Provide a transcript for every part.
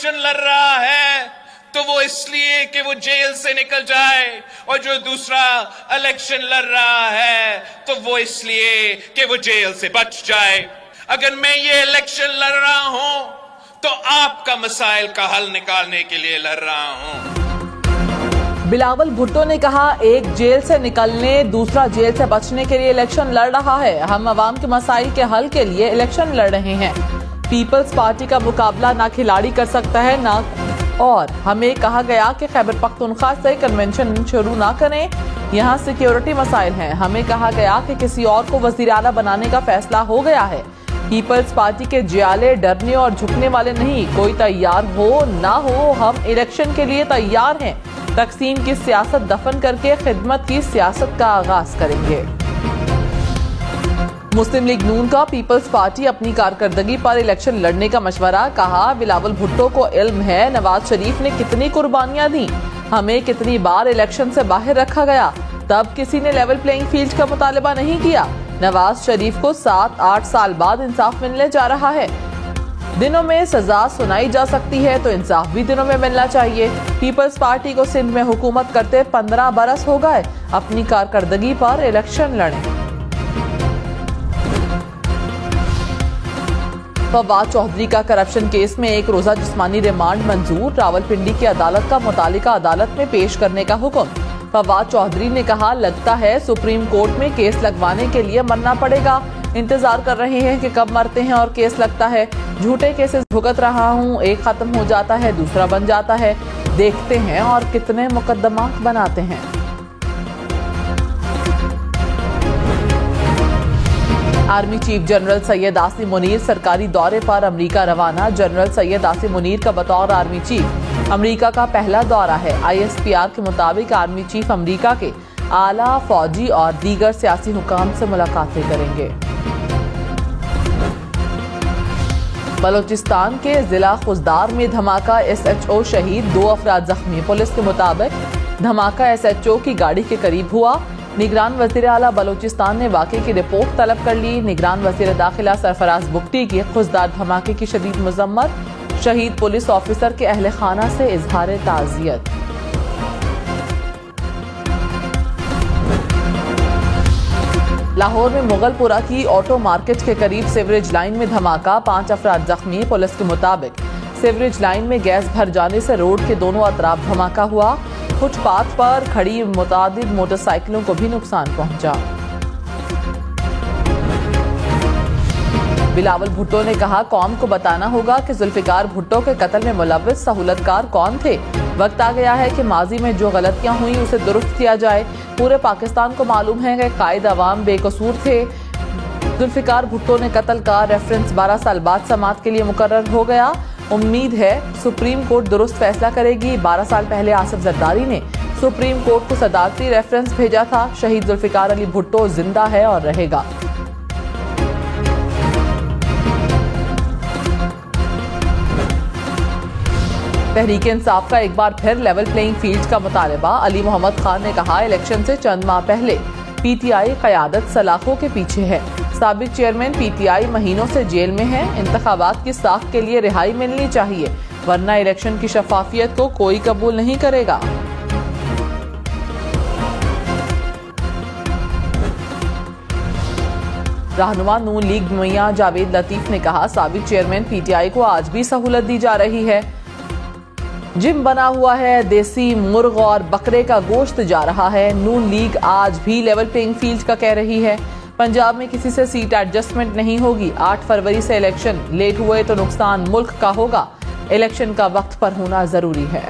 Election लड़ रहा है तो वो इसलिए कि वो जेल से निकल जाए, और जो दूसरा इलेक्शन लड़ रहा है तो वो इसलिए कि वो जेल से बच जाए। अगर मैं ये इलेक्शन लड़ रहा हूं तो आपका मसाइल का हल निकालने के लिए लड़ रहा हूं। बिलावल भुट्टो ने कहा, एक जेल से निकलने दूसरा जेल से बचने के लिए इलेक्शन लड़ रहा है। हम अवाम के मसाइल के हल के लिए इलेक्शन लड़ रहे हैं। पीपल्स पार्टी का मुकाबला ना खिलाड़ी कर सकता है ना, और हमें कहा गया कि खैबर पख्तूनख्वा से कन्वेंशन शुरू ना करें, यहाँ सिक्योरिटी मसाइल हैं। हमें कहा गया कि किसी और को वजीर आला बनाने का फैसला हो गया है। पीपल्स पार्टी के जियाले डरने और झुकने वाले नहीं, कोई तैयार हो ना हो हम इलेक्शन के लिए तैयार हैं। तकसीम की सियासत दफन करके खिदमत की सियासत का आगाज करेंगे। मुस्लिम लीग नून का पीपल्स पार्टी अपनी कारकर्दगी पर इलेक्शन लड़ने का मशवरा। कहा, बिलावल भुट्टो को इल्म है नवाज शरीफ ने कितनी कुर्बानियां दी, हमें कितनी बार इलेक्शन से बाहर रखा गया, तब किसी ने लेवल प्लेइंग फील्ड का मुतालबा नहीं किया। नवाज शरीफ को 7-8 साल बाद इंसाफ मिलने जा रहा है। दिनों में सजा सुनाई जा सकती है तो इंसाफ भी दिनों में मिलना चाहिए। पीपल्स पार्टी को सिंध में हुकूमत करते 15 बरस हो गए, अपनी कारकर्दगी पर इलेक्शन लड़ें। फवाद चौधरी का करप्शन केस में 1 रोजा जिस्मानी रिमांड मंजूर। रावलपिंडी की अदालत का मुतालिका अदालत में पेश करने का हुक्म। फवाद चौधरी ने कहा, लगता है सुप्रीम कोर्ट में केस लगवाने के लिए मरना पड़ेगा। इंतजार कर रहे हैं कि कब मरते हैं और केस लगता है। झूठे केसेस भुगत रहा हूं, एक खत्म हो जाता है दूसरा बन जाता है। देखते हैं और कितने मुकदमात बनाते हैं। Army chief general Syed Asim Munir सरकारी दौरे पर अमेरिका रवाना। जनरल सैयद आसिम मुनीर का बतौर आर्मी चीफ अमेरिका का पहला दौरा है। ISPR के मुताबिक आर्मी चीफ अमेरिका के आला फौजी और दीगर सियासी हुकाम से मुलाकातें करेंगे। बलोचिस्तान के जिला खुजदार में धमाका, SHO शहीद, 2 अफराद जख्मी। पुलिस के मुताबिक धमाका SHO की गाड़ी के करीब हुआ। निगरान वजीर आला बलोचिस्तान ने वाक़े की रिपोर्ट तलब कर ली। निगरान वजीर दाखिला सरफराज बुख्ती की खुजदार धमाके की शदीद मजम्मत। शहीद पुलिस ऑफिसर के अहले खाना से इजहार ताज़ियत। लाहौर में मुगलपुरा की ऑटो मार्केट के करीब सीवरेज लाइन में धमाका, 5 अफराद जख्मी। पुलिस के मुताबिक सीवरेज लाइन में गैस भर जाने से रोड के दोनों अतराफ धमाका हुआ। फुटपाथ पर खड़ी मुतादिद मोटरसाइकिलों को भी नुकसान पहुंचा। बिलावल भुट्टो ने कहा, कौम को बताना होगा कि जुल्फिकार भुट्टो के कत्ल में मुलव्विस सहूलतकार कौन थे। वक्त आ गया है कि माजी में जो गलतियां हुई उसे दुरुस्त किया जाए। पूरे पाकिस्तान को मालूम है कि कायद अवाम बेकसूर थे। जुल्फिकार भुट्टो ने कत्ल का रेफरेंस 12 साल बाद समाअत के लिए मुकर्रर हो गया। उम्मीद है सुप्रीम कोर्ट दुरुस्त फैसला करेगी। 12 साल पहले आसिफ जरदारी ने सुप्रीम कोर्ट को सदारती रेफरेंस भेजा था। शहीद जुल्फिकार अली भुट्टो जिंदा है और रहेगा। तहरीक इंसाफ का एक बार फिर लेवल प्लेइंग फील्ड का मुतालबा। अली मोहम्मद खान ने कहा, इलेक्शन से चंद माह पहले PTI क़यादत सलाखों के पीछे है। साबिक चेयरमैन PTI महीनों से जेल में है। इंतखाबात की साख के लिए रिहाई मिलनी चाहिए, वरना इलेक्शन की शफाफियत को कोई कबूल नहीं करेगा। रहनुमा नून लीग मियां जावेद लतीफ ने कहा, साबिक चेयरमैन PTI को आज भी सहूलत दी जा रही है। जिम बना हुआ है, देसी मुर्ग और बकरे का गोश्त जा रहा है। नून लीग आज भी लेवल प्लेइंग फील्ड का कह रही है। पंजाब में किसी से सीट एडजस्टमेंट नहीं होगी। 8 फरवरी से इलेक्शन लेट हुए तो नुकसान मुल्क का होगा। इलेक्शन का वक्त पर होना जरूरी है।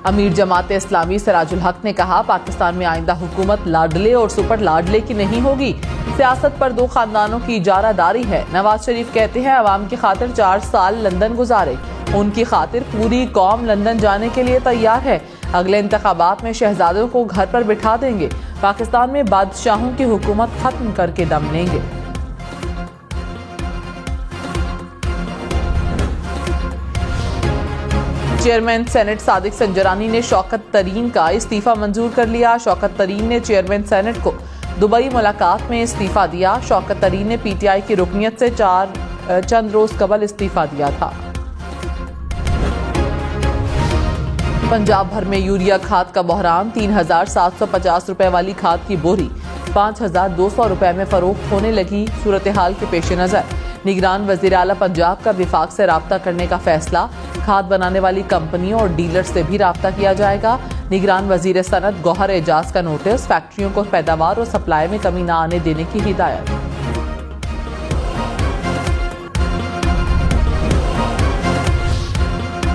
अमीर जमात इस्लामी सिराजुल हक ने कहा, पाकिस्तान में आइंदा हुकूमत लाडले और सुपर लाडले की नहीं होगी। सियासत पर 2 खानदानों की इजारादारी है। नवाज शरीफ कहते हैं, अवाम की खातिर 4 साल लंदन गुजारे। उनकी खातिर पूरी कौम लंदन जाने के लिए तैयार है। अगले इंतखाबात में शहजादों को घर पर बिठा देंगे। पाकिस्तान में बादशाहों की हुकूमत खत्म करके दम लेंगे। चेयरमैन सेनेट सादिक संजरानी ने शौकत तरीन का इस्तीफा मंजूर कर लिया। शौकत तरीन ने चेयरमैन सेनेट को दुबई मुलाकात में इस्तीफा दिया। शौकत तरीन ने पीटीआई की रुकनियत से चंद रोज कबल इस्तीफा दिया था। पंजाब भर में यूरिया खाद का बहरान। 3,750 रुपए वाली खाद की बोरी 5,200 रुपए में फरोख्त होने लगी। सूरत हाल के पेश नजर निगरान वजीर आला पंजाब का विफाक से राब्ता करने का फैसला। खाद बनाने वाली कंपनियों और डीलर्स से भी राब्ता किया जाएगा। निगरान वजीर सनत गौहर एजाज का नोटिस। फैक्ट्रियों को पैदावार और सप्लाई में कमी न आने देने की हिदायत।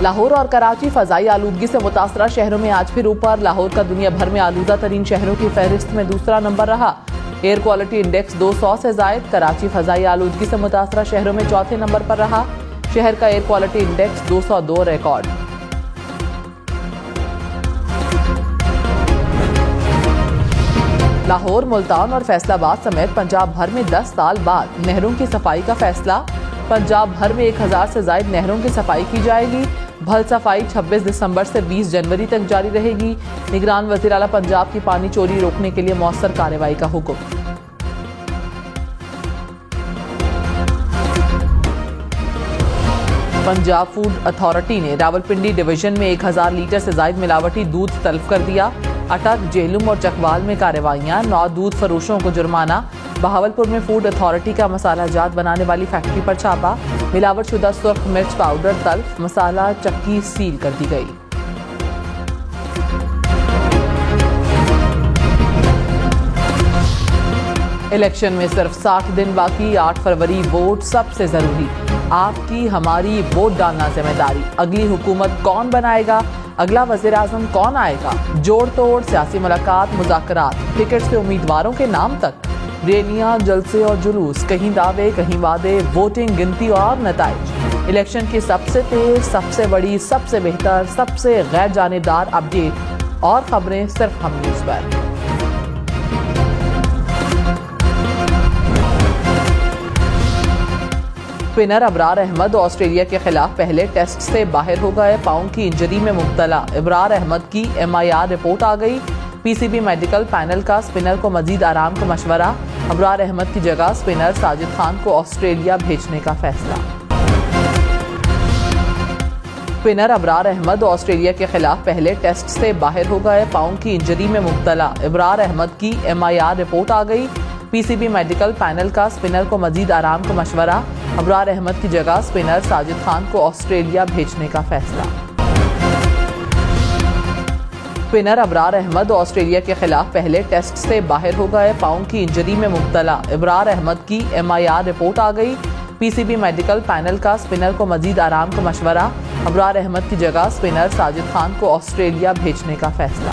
लाहौर और कराची फजाई आलूदगी से मुतासरा शहरों में आज फिर ऊपर। लाहौर का दुनिया भर में आलूदा तरीन शहरों की फहरिस्त में दूसरा नंबर रहा। एयर क्वालिटी इंडेक्स 200 से जायद। कराची फजाई आलूदगी से मुतासरा शहरों में चौथे नंबर पर रहा। शहर का air quality index 202 record. Lahore, Multan और फैसलाबाद समेत पंजाब भर में 10 साल बाद नहरों की सफाई का फैसला। पंजाब भर में 1000 से जायद नहरों की सफाई की जाएगी। भल सफाई 26 दिसंबर से 20 जनवरी तक जारी रहेगी। निगरान वज़ीर आला पंजाब की पानी चोरी रोकने के लिए मौसर कार्रवाई का हुक्म। पंजाब फूड अथॉरिटी ने रावलपिंडी डिवीजन में 1000 लीटर से जायद मिलावटी दूध तलब कर दिया। अटक, जेलुम और चकवाल में कार्रवाइयां। 9 दूध फरोशों को जुर्माना। बहावलपुर में फूड अथॉरिटी का मसाला जात बनाने वाली फैक्ट्री पर छापा। मिलावट शुदा सुर्ख मिर्च पाउडर तल्फ। मसाला चक्की सील कर दी गई। इलेक्शन में सिर्फ 60 दिन बाकी। 8 फरवरी वोट सबसे जरूरी। आपकी हमारी वोट डालना जिम्मेदारी। अगली हुकूमत कौन बनाएगा? अगला वजीर आजम कौन आएगा? जोड़ तोड़ सियासी मुलाकात, मुज़ाकरात, टिकट से उम्मीदवारों के नाम तक, रैलियां, जलसे और जुलूस, कहीं दावे कहीं वादे, वोटिंग, गिनती और नताइज। इलेक्शन की सबसे तेज, सबसे बड़ी, सबसे बेहतर, सबसे गैर जानेदार अपडेट और खबरें सिर्फ हम न्यूज़ पर। स्पिनर अबरार अहमद ऑस्ट्रेलिया के खिलाफ पहले टेस्ट से बाहर हो गए। पांव की इंजरी में मुब्तला अबरार अहमद की MIR रिपोर्ट आ गई। PCB मेडिकल पैनल का स्पिनर को मजीद आराम का मशवरा। अबरार अहमद की जगह स्पिनर साजिद खान को ऑस्ट्रेलिया भेजने का फैसला। स्पिनर अबरार अहमद ऑस्ट्रेलिया के खिलाफ पहले टेस्ट से बाहर हो गए। पांव की इंजरी में मुब्तला अबरार अहमद की MIR रिपोर्ट आ गई। PCB मेडिकल पैनल का स्पिनर को मजीद आराम का मशवरा। अबरार अहमद की जगह स्पिनर साजिद खान को ऑस्ट्रेलिया भेजने का फैसला। स्पिनर अबरार अहमद ऑस्ट्रेलिया के खिलाफ पहले टेस्ट से बाहर हो गए। पांव की इंजरी में मुब्तला अबरार अहमद की MIR रिपोर्ट आ गई। PCB मेडिकल पैनल का स्पिनर को मजीद आराम का मशवरा। अबरार अहमद की जगह स्पिनर साजिद खान को ऑस्ट्रेलिया भेजने का फैसला।